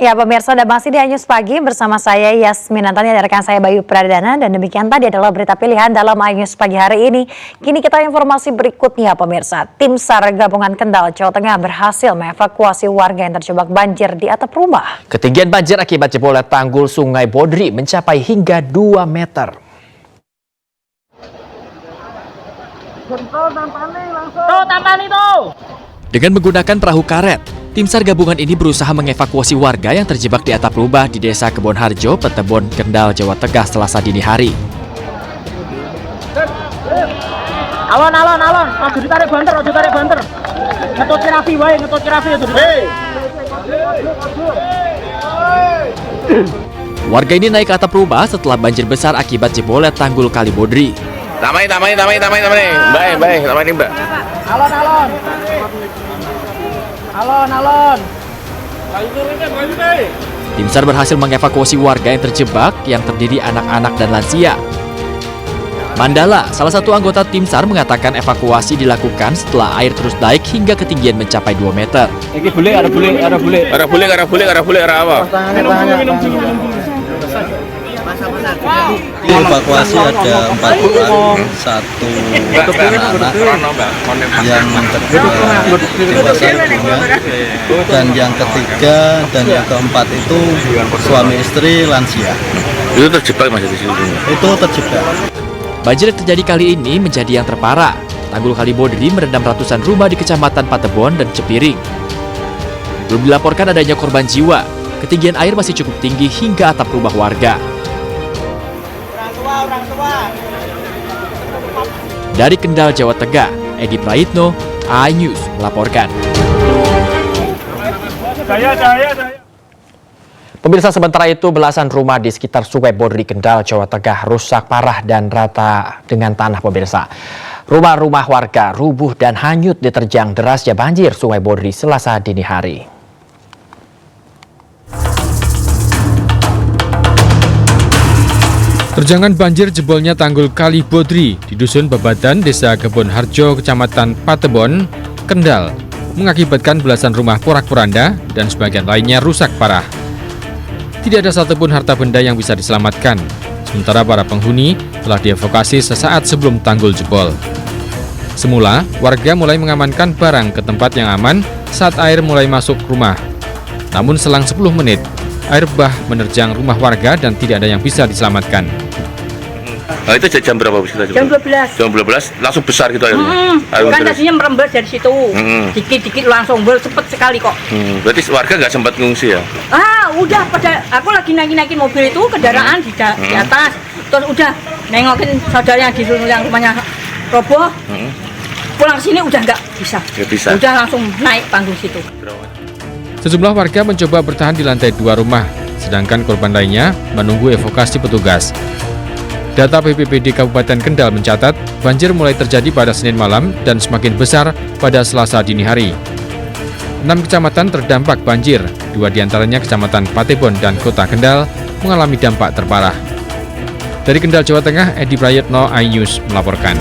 Ya pemirsa, dan masih di Anyus Pagi bersama saya Yasmin Antoni dan rekan saya Bayu Pradana, dan demikian tadi adalah berita pilihan dalam Anyus Pagi hari ini. Kini kita informasi berikutnya pemirsa. Tim SAR Gabungan Kendal, Jawa Tengah berhasil mengevakuasi warga yang terjebak banjir di atap rumah. Ketinggian banjir akibat jebolnya tanggul Sungai Bodri mencapai hingga 2 meter. Dengan menggunakan perahu karet, tim SAR gabungan ini berusaha mengevakuasi warga yang terjebak di atap rumah di Desa Kebon Harjo, Petebon, Kendal, Jawa Tengah Selasa dini hari. Alon, ojo ditarik banter. Ngetut kirafi wae, ojo ditarik. Warga ini naik ke atap rumah setelah banjir besar akibat jebolnya tanggul Kali Bodri. Tamai, baik, tamai nih, Mbak. Alon. Tim SAR berhasil mengevakuasi warga yang terjebak yang terdiri anak-anak dan lansia. Mandala, salah satu anggota tim SAR mengatakan evakuasi dilakukan setelah air terus naik hingga ketinggian mencapai 2 meter. Ini boleh, ada boleh, apa? Di evakuasi ada 4 orang, 1 anak yang dewasa ibunya, dan yang ketiga dan yang keempat itu suami istri lansia. Itu terjebak Mas di sini. Itu terjebak. Banjir yang terjadi kali ini menjadi yang terparah. Tanggul Kali Bodri merendam ratusan rumah di Kecamatan Patebon dan Cepiring. Belum dilaporkan adanya korban jiwa. Ketinggian air masih cukup tinggi hingga atap rumah warga. Dari Kendal, Jawa Tengah, Edi Praitno, iNews melaporkan. Pemirsa, sementara itu belasan rumah di sekitar Sungai Bodri, Kendal, Jawa Tengah rusak parah dan rata dengan tanah pemirsa. Rumah-rumah warga rubuh dan hanyut diterjang derasnya banjir Sungai Bodri Selasa dini hari. Terjangan banjir jebolnya tanggul Kali Bodri di Dusun Babadan, Desa Kebon Harjo, Kecamatan Patebon, Kendal, mengakibatkan belasan rumah porak-poranda dan sebagian lainnya rusak parah. Tidak ada satupun harta benda yang bisa diselamatkan, sementara para penghuni telah dievakuasi sesaat sebelum tanggul jebol. Semula, warga mulai mengamankan barang ke tempat yang aman saat air mulai masuk rumah. Namun selang 10 menit, air bah menerjang rumah warga dan tidak ada yang bisa diselamatkan. Nah, itu jam berapa kita coba? Jam 12. Jam 12 langsung besar gitu airnya. Kan tadinya merembes dari situ. Dikit-dikit langsung cepet sekali kok. Berarti warga nggak sempat ngungsi ya? Udah pada aku lagi naikin mobil itu kendaraan di atas. Terus udah nengokin saudara yang di yang rumahnya roboh. Pulang ke sini udah nggak bisa. Udah langsung naik panggung situ. Sejumlah warga mencoba bertahan di lantai 2 rumah, sedangkan korban lainnya menunggu evakuasi petugas. Data BPBD Kabupaten Kendal mencatat, banjir mulai terjadi pada Senin malam dan semakin besar pada Selasa dini hari. 6 kecamatan terdampak banjir, 2 diantaranya Kecamatan Patebon dan Kota Kendal mengalami dampak terparah. Dari Kendal, Jawa Tengah, Edi Praitno, iNews melaporkan.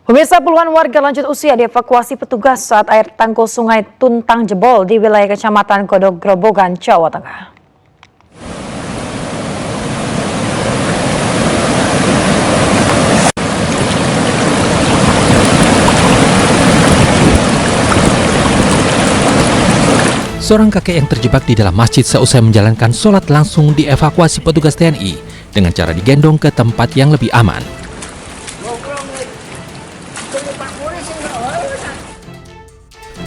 Pemirsa, puluhan warga lanjut usia dievakuasi petugas saat air tanggul Sungai Tuntang jebol di wilayah Kecamatan Godog Grobogan, Jawa Tengah. Seorang kakek yang terjebak di dalam masjid seusai menjalankan sholat langsung dievakuasi petugas TNI dengan cara digendong ke tempat yang lebih aman.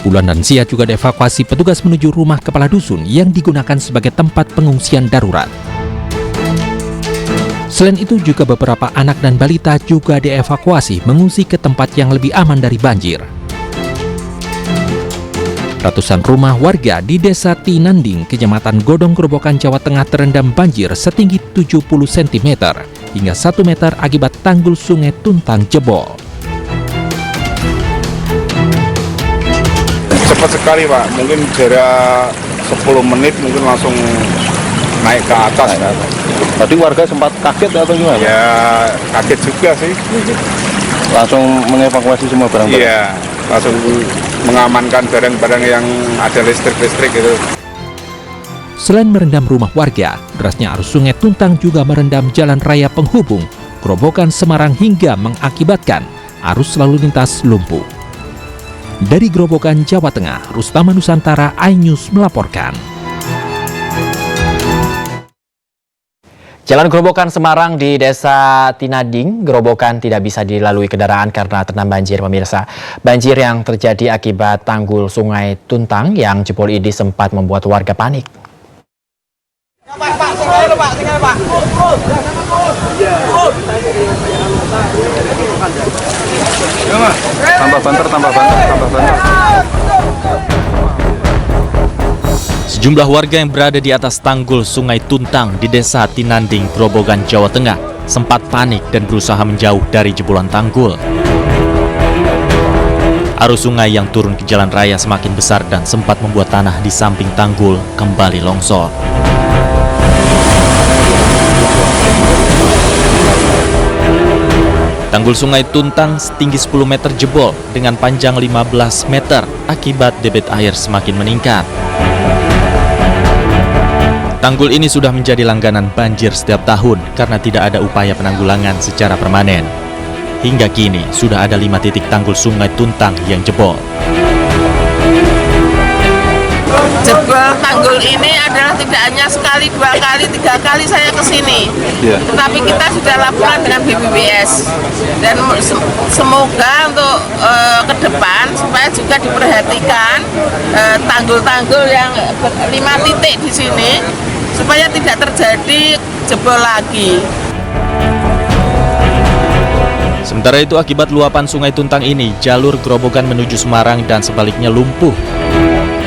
Puluhan lansia juga dievakuasi petugas menuju rumah kepala dusun yang digunakan sebagai tempat pengungsian darurat. Selain itu juga beberapa anak dan balita juga dievakuasi mengungsi ke tempat yang lebih aman dari banjir. Ratusan rumah warga di Desa Tinanding, Kecamatan Godong Grobogan, Jawa Tengah terendam banjir setinggi 70 cm hingga 1 meter akibat tanggul Sungai Tuntang jebol. Cepat sekali Pak, mungkin jarak 10 menit mungkin langsung naik ke atas. Tadi warga sempat kaget atau gimana? Ya kaget juga sih. Langsung mengevakuasi semua barang-barang? Iya, langsung mengamankan barang-barang yang ada listrik-listrik gitu. Selain merendam rumah warga, derasnya arus Sungai Tuntang juga merendam jalan raya penghubung Grobogan Semarang hingga mengakibatkan arus lalu lintas lumpuh. Dari Grobogan, Jawa Tengah, Rustama Nusantara, iNews melaporkan. Jalan Grobogan Semarang di Desa Tinanding, Grobogan tidak bisa dilalui kendaraan karena terendam banjir, pemirsa. Banjir yang terjadi akibat tanggul Sungai Tuntang yang jebol ini sempat membuat warga panik. Tambah banter. Sejumlah warga yang berada di atas tanggul Sungai Tuntang di Desa Tinanding, Grobogan, Jawa Tengah sempat panik dan berusaha menjauh dari jebolan tanggul. Arus sungai yang turun ke jalan raya semakin besar dan sempat membuat tanah di samping tanggul kembali longsor. Tanggul Sungai Tuntang setinggi 10 meter jebol dengan panjang 15 meter akibat debit air semakin meningkat. Tanggul ini sudah menjadi langganan banjir setiap tahun karena tidak ada upaya penanggulangan secara permanen. Hingga kini sudah ada 5 titik tanggul Sungai Tuntang yang jebol. Jebol tanggul ini adalah tidak hanya sekali, 2 kali, 3 kali saya ke sini. Tetapi kita sudah laporan dengan BPBS. Dan semoga untuk ke depan supaya juga diperhatikan tanggul-tanggul yang 5 titik di sini supaya tidak terjadi jebol lagi. Sementara itu akibat luapan Sungai Tuntang ini, jalur Grobogan menuju Semarang dan sebaliknya lumpuh.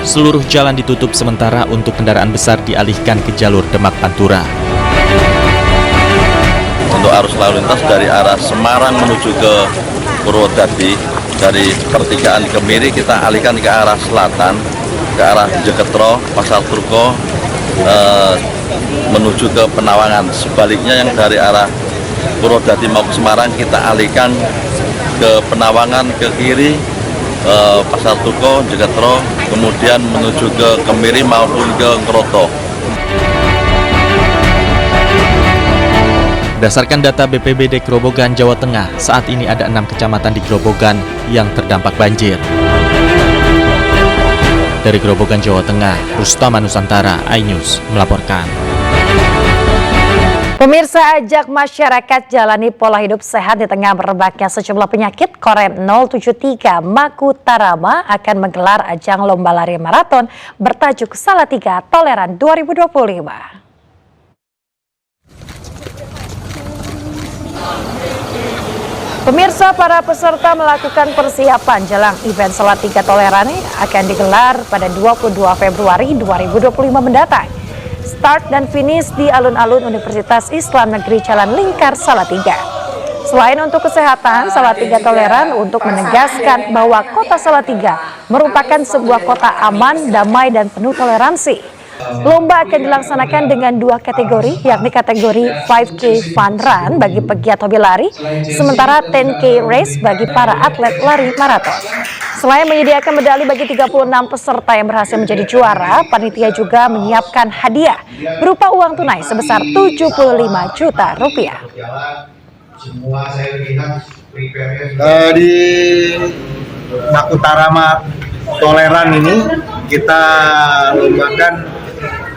Seluruh jalan ditutup sementara untuk kendaraan besar dialihkan ke jalur Demak Pantura. Untuk arus lalu lintas dari arah Semarang menuju ke Purwodadi, dari pertigaan Kemiri kita alihkan ke arah selatan, ke arah Jeketro, Pasar Turko, menuju ke Penawangan. Sebaliknya yang dari arah Purwodadi mau ke Semarang kita alihkan ke Penawangan ke kiri, Pasar Turko, Jeketro, kemudian menuju ke Kemiri maupun ke Kroto. Berdasarkan data BPBD Grobogan, Jawa Tengah, saat ini ada 6 kecamatan di Grobogan yang terdampak banjir. Dari Grobogan, Jawa Tengah, Rustama Nusantara, iNews melaporkan. Pemirsa, ajak masyarakat jalani pola hidup sehat di tengah merebaknya sejumlah penyakit. Korem 073 Makutarama akan menggelar ajang lomba lari maraton bertajuk Salatiga Toleran 2025. Pemirsa, para peserta melakukan persiapan jelang event Salatiga Toleran akan digelar pada 22 Februari 2025 mendatang. Start dan finish di alun-alun Universitas Islam Negeri Jalan Lingkar, Salatiga. Selain untuk kesehatan, Salatiga Toleran untuk menegaskan bahwa kota Salatiga merupakan sebuah kota aman, damai, dan penuh toleransi. Lomba akan dilaksanakan dengan 2 kategori, yakni kategori 5K Fun Run bagi pegiat hobi lari, sementara 10K Race bagi para atlet lari maraton. Selain menyediakan medali bagi 36 peserta yang berhasil menjadi juara, panitia juga menyiapkan hadiah berupa uang tunai sebesar 75 juta rupiah. Di Makutarama Toleran ini kita lombakan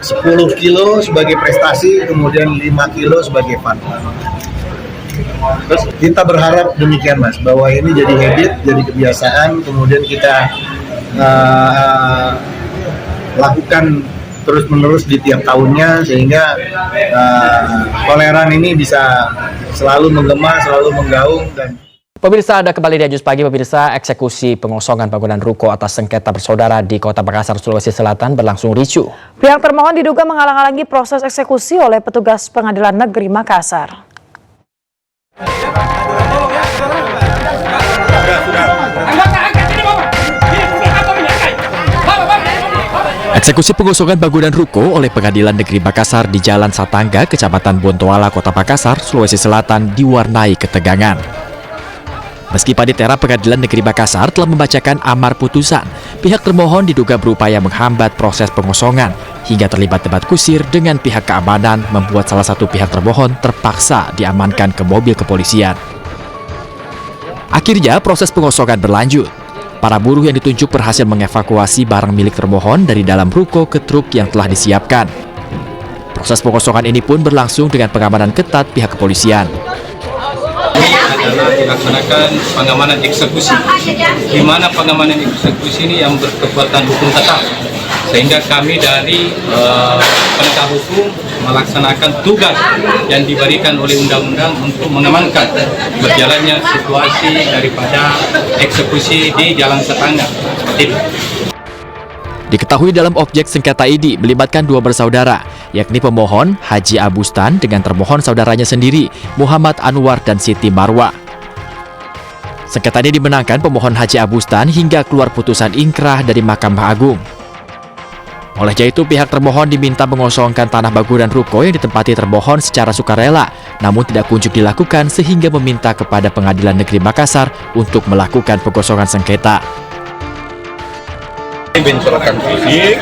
10 kilo sebagai prestasi, kemudian 5 kilo sebagai fun. Terus kita berharap demikian, Mas, bahwa ini jadi habit, jadi kebiasaan, kemudian kita lakukan terus-menerus di tiap tahunnya, sehingga Toleran ini bisa selalu menggema, selalu menggaung. Dan Pemirsa, ada kembali di iNews Pagi. Pemirsa, eksekusi pengosongan bangunan ruko atas sengketa bersaudara di Kota Makassar, Sulawesi Selatan berlangsung ricuh. Pihak termohon diduga menghalang-halangi proses eksekusi oleh petugas Pengadilan Negeri Makassar. Eksekusi pengosongan bangunan ruko oleh Pengadilan Negeri Makassar di Jalan Satangga, Kecamatan Bontoala, Kota Makassar, Sulawesi Selatan diwarnai ketegangan. Meski Panitera Pengadilan Negeri Makassar telah membacakan amar putusan, pihak termohon diduga berupaya menghambat proses pengosongan hingga terlibat debat kusir dengan pihak keamanan membuat salah satu pihak termohon terpaksa diamankan ke mobil kepolisian. Akhirnya proses pengosongan berlanjut. Para buruh yang ditunjuk berhasil mengevakuasi barang milik termohon dari dalam ruko ke truk yang telah disiapkan. Proses pengosongan ini pun berlangsung dengan pengamanan ketat pihak kepolisian. Adalah dilaksanakan pengamanan eksekusi, di mana pengamanan eksekusi ini yang berkekuatan hukum tetap, sehingga kami dari penegak hukum melaksanakan tugas yang diberikan oleh undang-undang untuk mengamankan berjalannya situasi daripada eksekusi di Jalan Setangga. Diketahui dalam objek sengketa ini melibatkan dua bersaudara, yakni pemohon Haji Abustan dengan termohon saudaranya sendiri, Muhammad Anwar dan Siti Marwa. Sengketa ini dimenangkan pemohon Haji Abustan hingga keluar putusan ingkrah dari Mahkamah Agung. Oleh itu, pihak termohon diminta mengosongkan tanah bangunan ruko yang ditempati termohon secara sukarela, namun tidak kunjung dilakukan sehingga meminta kepada Pengadilan Negeri Makassar untuk melakukan pengosongan sengketa. Bentrokan fisik,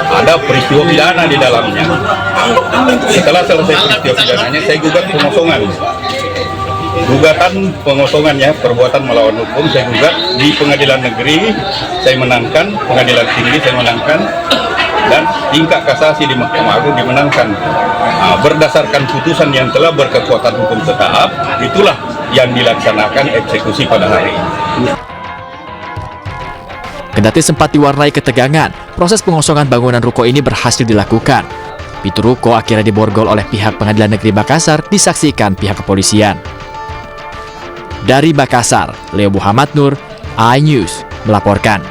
ada peristiwa pidana di dalamnya. Setelah selesai peristiwa pidananya, saya gugat pengosongan. Gugatan pengosongannya, perbuatan melawan hukum, saya gugat di Pengadilan Negeri, saya menangkan, Pengadilan Tinggi saya menangkan, dan tingkat kasasi di Mahkamah Agung dimenangkan. Berdasarkan putusan yang telah berkekuatan hukum tetap, itulah yang dilaksanakan eksekusi pada hari ini. Kendati sempat diwarnai ketegangan, proses pengosongan bangunan ruko ini berhasil dilakukan. Pintu ruko akhirnya diborgol oleh pihak Pengadilan Negeri Makassar, disaksikan pihak kepolisian. Dari Makassar, Leo Muhammad Nur, iNews melaporkan.